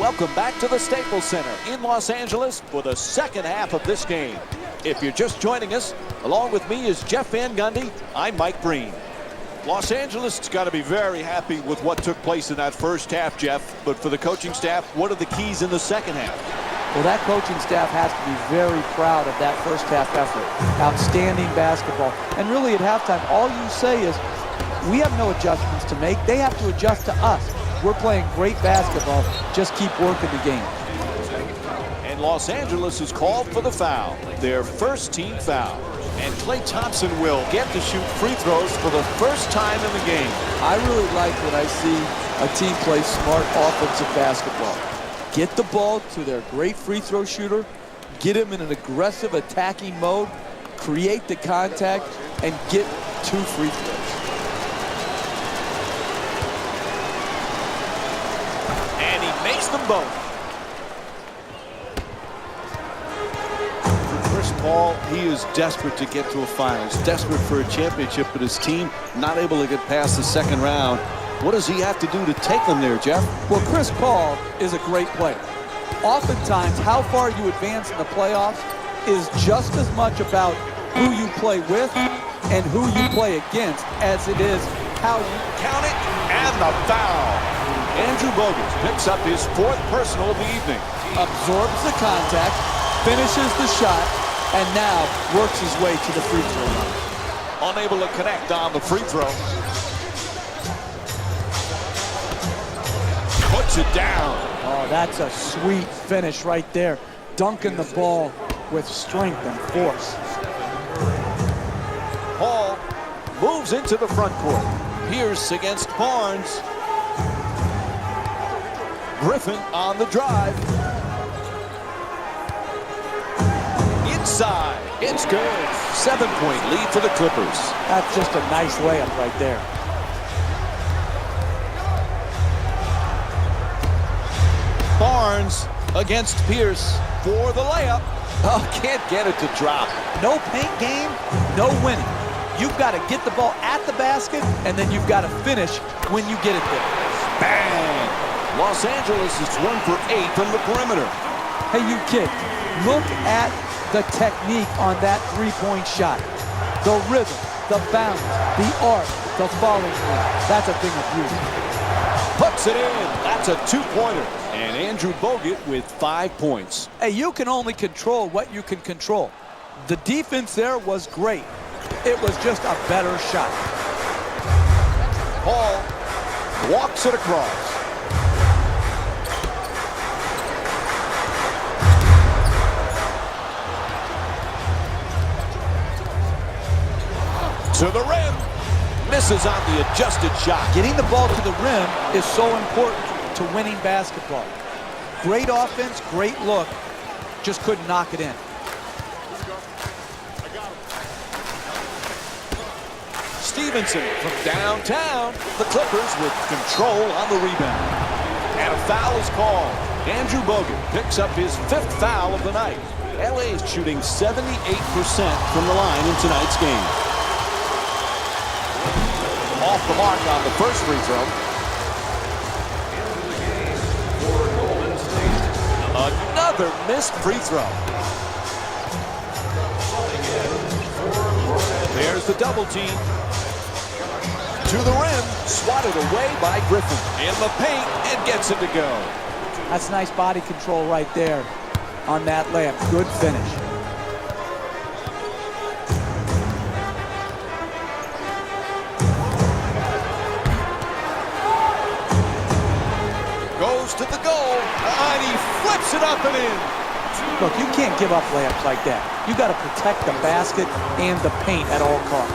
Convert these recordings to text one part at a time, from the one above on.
Welcome back to the Staples Center in Los Angeles for the second half of this game. If you're just joining us, along with me is Jeff Van Gundy. I'm Mike Breen. Los Angeles has got to be very happy with what took place in that first half, Jeff. But for the coaching staff, what are the keys in the second half? Well, that coaching staff has to be very proud of that first half effort. Outstanding basketball. And really at halftime, all you say is, we have no adjustments to make. They have to adjust to us. We're playing great basketball. Just keep working the game. And Los Angeles is called for the foul, their first team foul. And Klay Thompson will get to shoot free throws for the first time in the game. I really like when I see a team play smart offensive basketball. Get the ball to their great free throw shooter, get him in an aggressive attacking mode, create the contact, and get 2 free throws. And he makes them both. Paul, he is desperate to get to a finals, desperate for a championship, but his team not able to get past the second round. What does he have to do to take them there, Jeff? Well, Chris Paul is a great player. Oftentimes, how far you advance in the playoffs is just as much about who you play with and who you play against as it is how you count it. And the foul. Andrew Bogut picks up his 4th personal of the evening. Absorbs the contact, finishes the shot, and now works his way to the free throw line. Unable to connect on the free throw. Puts it down. Oh, that's a sweet finish right there. Dunking the ball with strength and force. Paul moves into the front court. Pierce against Barnes. Griffin on the drive. Inside. It's good. 7-point lead for the Clippers. That's just a nice layup right there. Barnes against Pierce for the layup. Oh, can't get it to drop. No paint game, no winning. You've got to get the ball at the basket, and then you've got to finish when you get it there. Bang! Los Angeles is 1 for 8 from the perimeter. Hey, you kid, look at the technique on that three-point shot. The rhythm, the bounce, the arc, the follow through. That's a thing of beauty. Puts it in. That's a 2-pointer. And Andrew Bogut with 5 points. Hey, you can only control what you can control. The defense there was great. It was just a better shot. Paul walks it across. To the rim. Misses on the adjusted shot. Getting the ball to the rim is so important to winning basketball. Great offense, great look. Just couldn't knock it in. Stevenson from downtown. The Clippers with control on the rebound. And a foul is called. Andrew Bogut picks up his 5th foul of the night. LA is shooting 78% from the line in tonight's game. Off the mark on the first free throw. Another missed free throw. There's the double team. To the rim, swatted away by Griffin. In the paint, and gets it to go. That's nice body control right there on that layup. Good finish. Goes to the goal, and he flips it up and in. Look, you can't give up layups like that. You got to protect the basket and the paint at all costs.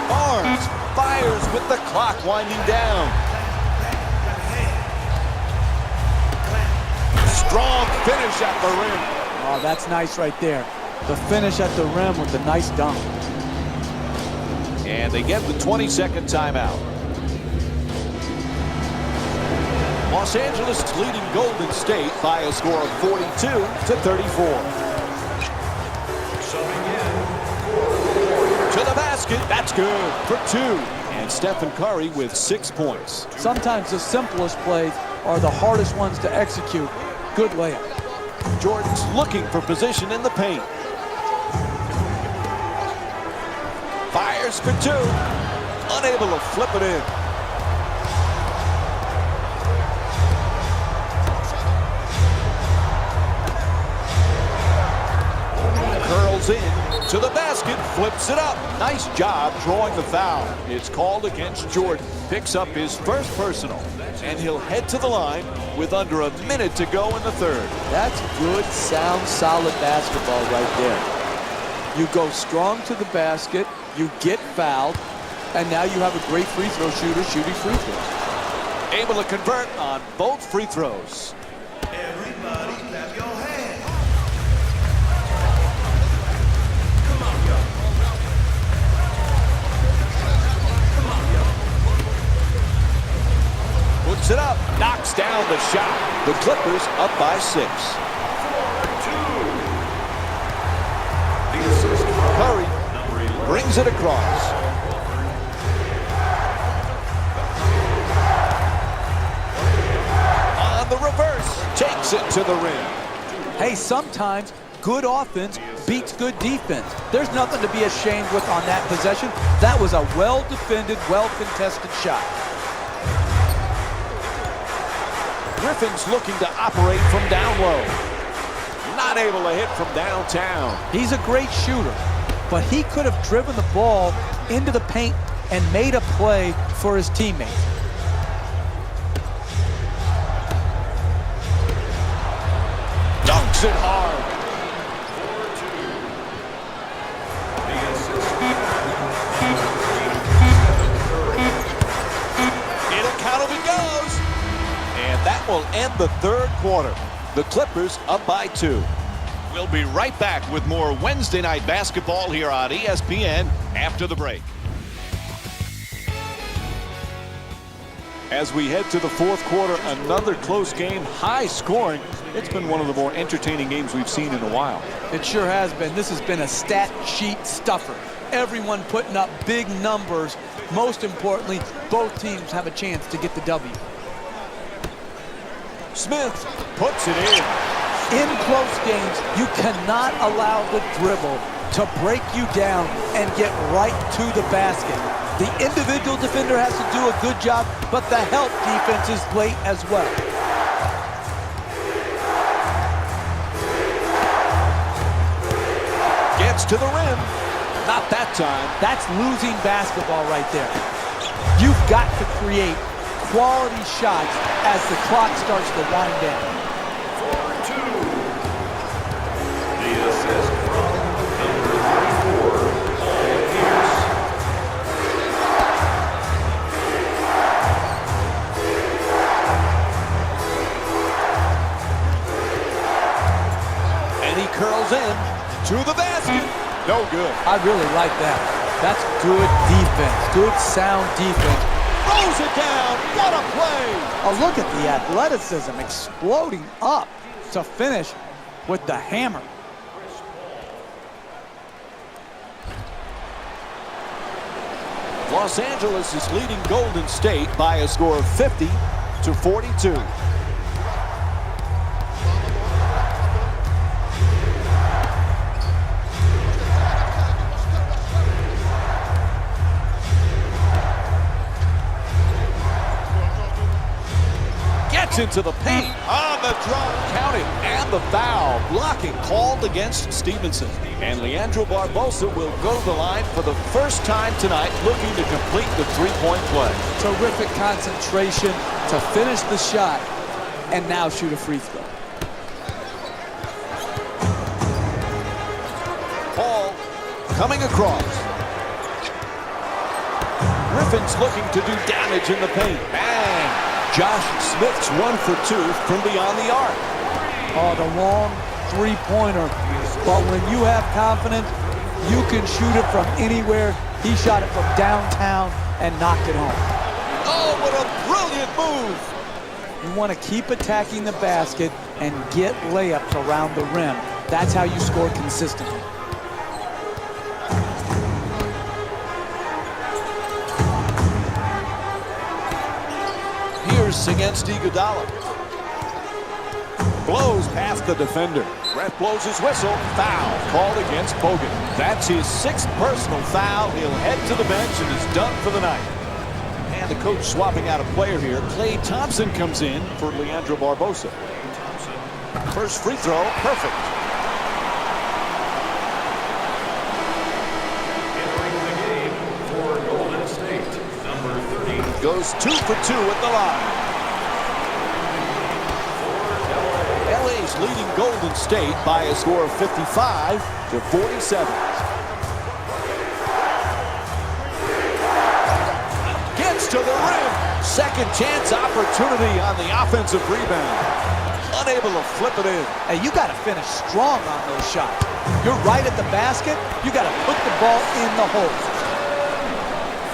Barnes fires with the clock winding down. Strong finish at the rim. Oh, that's nice right there. The finish at the rim with a nice dunk. And they get the 20-second timeout. Los Angeles is leading Golden State by a score of 42-34. To the basket. That's good for 2. And Stephen Curry with 6 points. Sometimes the simplest plays are the hardest ones to execute. Good layup. Jordan's looking for position in the paint. Fires for 2. Unable to flip it in. Curls in to the basket, flips it up. Nice job drawing the foul. It's called against Jordan. Picks up his first personal, and he'll head to the line with under a minute to go in the third. That's good, sound, solid basketball right there. You go strong to the basket, you get fouled, and now you have a great free throw shooter shooting free throws. Able to convert on both free throws. Everybody clap your hands. Puts it up, knocks down the shot. The Clippers up by 6. Curry brings it across. On the reverse, takes it to the rim. Hey, sometimes good offense beats good defense. There's nothing to be ashamed with on that possession. That was a well-defended, well-contested shot. Griffin's looking to operate from down low. Not able to hit from downtown. He's a great shooter, but he could have driven the ball into the paint and made a play for his teammates. Dunks it hard. It'll count if it goes. And that will end the third quarter. The Clippers up by 2. We'll be right back with more Wednesday night basketball here on ESPN after the break. As we head to the fourth quarter, another close game, high scoring. It's been one of the more entertaining games we've seen in a while. It sure has been. This has been a stat sheet stuffer. Everyone putting up big numbers. Most importantly, both teams have a chance to get the W. Smith puts it in. In close games, you cannot allow the dribble to break you down and get right to the basket. The individual defender has to do a good job, but the help defense is late as well. Gets to the rim. Not that time. That's losing basketball right there. You've got to create quality shots as the clock starts to wind down. The assist from number 34, Paul Pierce. And he curls in to the basket. No good. I really like that. That's good defense, good sound defense. Throws it down. What a play. Oh, look at the athleticism exploding up to finish with the hammer. Los Angeles is leading Golden State by a score of 50-42. Into the paint on the drop, counted, and the foul. Blocking called against Stevenson. And Leandro Barbosa will go to the line for the first time tonight, looking to complete the three-point play. Terrific concentration to finish the shot and now shoot a free throw. Paul coming across. Griffin's looking to do damage in the paint. Bang! Josh Smith's 1 for 2 from beyond the arc. Oh, the long three-pointer. But when you have confidence, you can shoot it from anywhere. He shot it from downtown and knocked it home. Oh, what a brilliant move. You want to keep attacking the basket and get layups around the rim. That's how you score consistently. Here's against Iguodala. Blows past the defender. Ref blows his whistle. Foul called against Bogut. That's his 6th personal foul. He'll head to the bench and is done for the night. And the coach swapping out a player here. Klay Thompson comes in for Leandro Barbosa. First free throw, perfect. Entering the game for Golden State, number 30. Goes 2 for 2 at the line. LA's leading Golden State by a score of 55-47. Gets to the rim. Second chance opportunity on the offensive rebound. Unable to flip it in. Hey, you got to finish strong on those shots. You're right at the basket. You got to put the ball in the hole.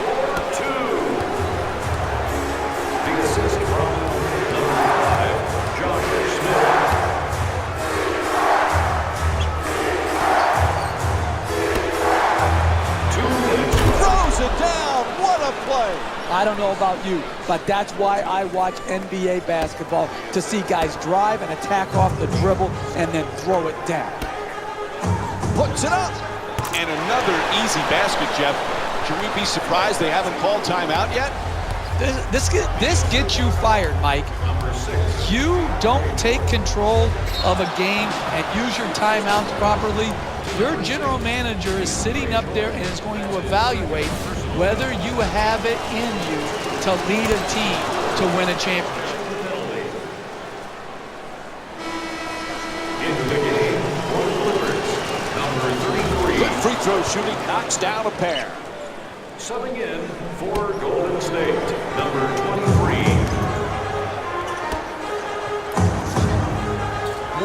For 2. The assist from number 5, Josh Smith. Throws it down. What a play. I don't know about you, but that's why I watch NBA basketball, to see guys drive and attack off the dribble and then throw it down. Puts it up. And another easy basket, Jeff. Should we be surprised they haven't called timeout yet? This gets you fired, Mike. Number 6. You don't take control of a game and use your timeouts properly. Your general manager is sitting up there and is going to evaluate whether you have it in you to lead a team to win a championship. Into the game for the Clippers, number 33. Good free throw shooting knocks down a pair. Subbing in for Golden State, number 23.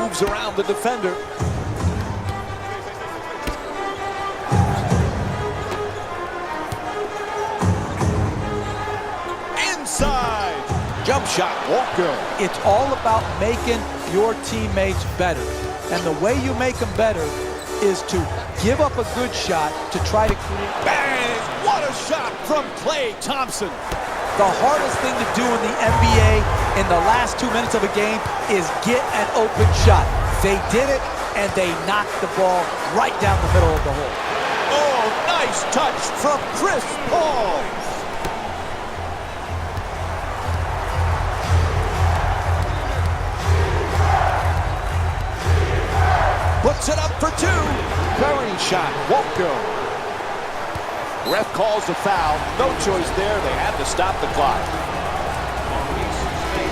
Moves around the defender. Inside. Jump shot won't go. It's all about making your teammates better. And the way you make them better is to give up a good shot to try to create. Bang! What a shot from Klay Thompson. The hardest thing to do in the NBA in the last 2 minutes of a game is get an open shot. They did it, and they knocked the ball right down the middle of the hole. Oh, nice touch from Chris Paul. Puts it up for 2. Curry shot won't go. Ref calls the foul. No choice there. They had to stop the clock.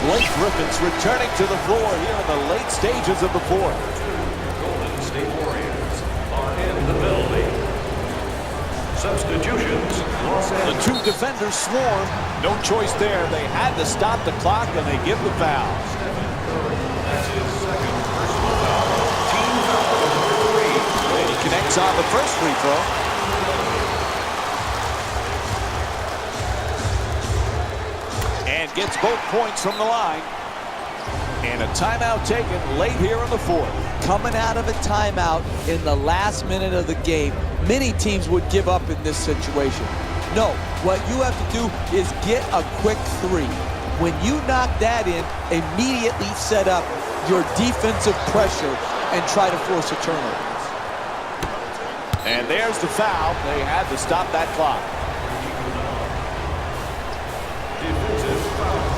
Blake Griffin's returning to the floor here in the late stages of the 4th. Golden State Warriors are in the building. Substitutions, Los The Angeles. 2 defenders swarm. No choice there. They had to stop the clock, and they give the foul. That's his 2nd personal foul. Team foul number 3. He connects on the first free throw. And gets both points from the line. And a timeout taken late here in the 4th. Coming out of a timeout in the last minute of the game, many teams would give up in this situation. No, what you have to do is get a quick 3. When you knock that in, immediately set up your defensive pressure and try to force a turnover. And there's the foul. They had to stop that clock. Defensive foul.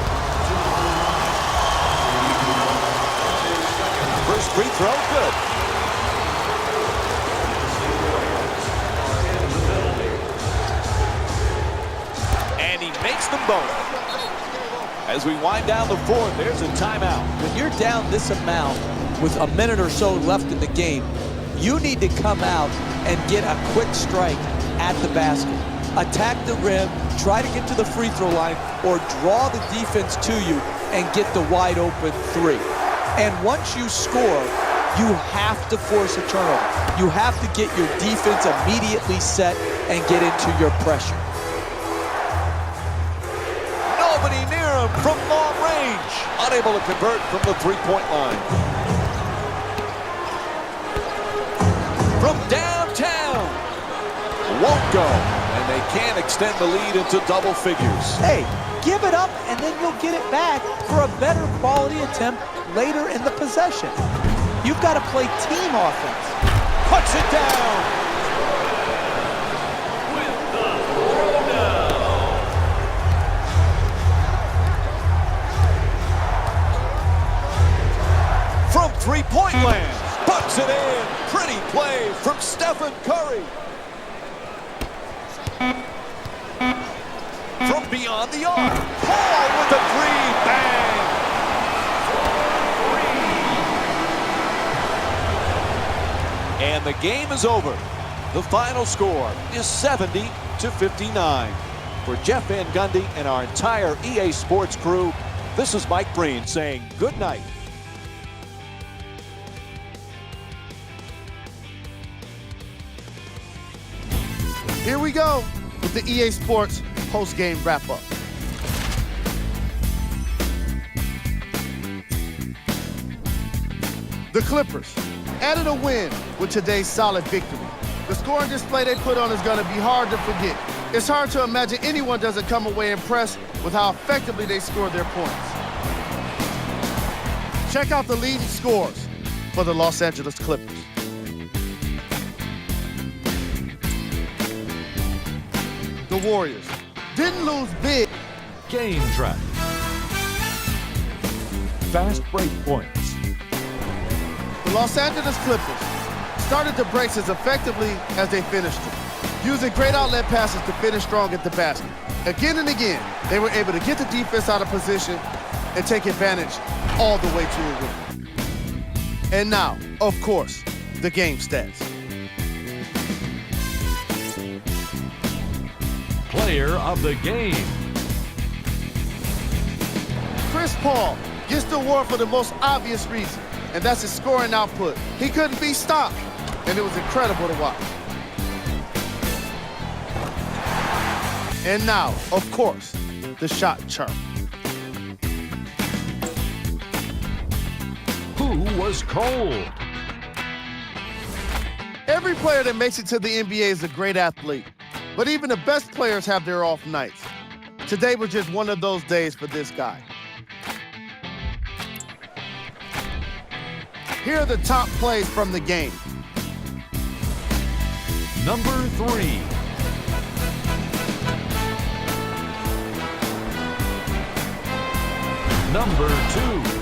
First free throw, good. And he makes them both. As we wind down the 4th, there's a timeout. When you're down this amount with a minute or so left in the game, you need to come out and get a quick strike at the basket. Attack the rim, try to get to the free throw line, or draw the defense to you and get the wide open 3. And once you score, you have to force a turnover. You have to get your defense immediately set and get into your pressure. Nobody near him from long range. range. Unable to convert from the three-point line. From downtown. Won't go. And they can't extend the lead into double figures. Hey, give it up and then you'll get it back for a better quality attempt later in the possession. You've got to play team offense. Puts it down. With the throwdown. From three-point land. Puts it in. Pretty play from Stephen Curry. From beyond the arc. Paul with the three. Bang. And the game is over. The final score is 70-59. For Jeff Van Gundy and our entire EA Sports crew, this is Mike Breen saying good night. Here we go with the EA Sports post-game wrap-up. The Clippers added a win with today's solid victory. The scoring display they put on is going to be hard to forget. It's hard to imagine anyone doesn't come away impressed with how effectively they scored their points. Check out the leading scores for the Los Angeles Clippers. The Warriors didn't lose big. Game track. Fast break points. The Los Angeles Clippers started the breaks as effectively as they finished them, using great outlet passes to finish strong at the basket. Again and again, they were able to get the defense out of position and take advantage all the way to a win. And now, of course, the game stats. Player of the game. Chris Paul gets the award for the most obvious reason, and that's his scoring output. He couldn't be stopped, and it was incredible to watch. And now, of course, the shot chart. Who was cold? Every player that makes it to the NBA is a great athlete, but even the best players have their off nights. Today was just one of those days for this guy. Here are the top plays from the game. Number 3. Number 2.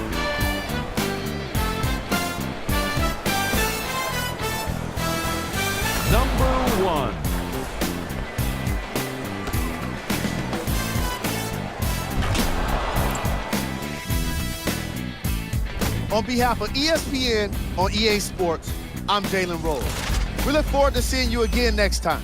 Number 1. On behalf of ESPN on EA Sports, I'm Jalen Rose. We look forward to seeing you again next time.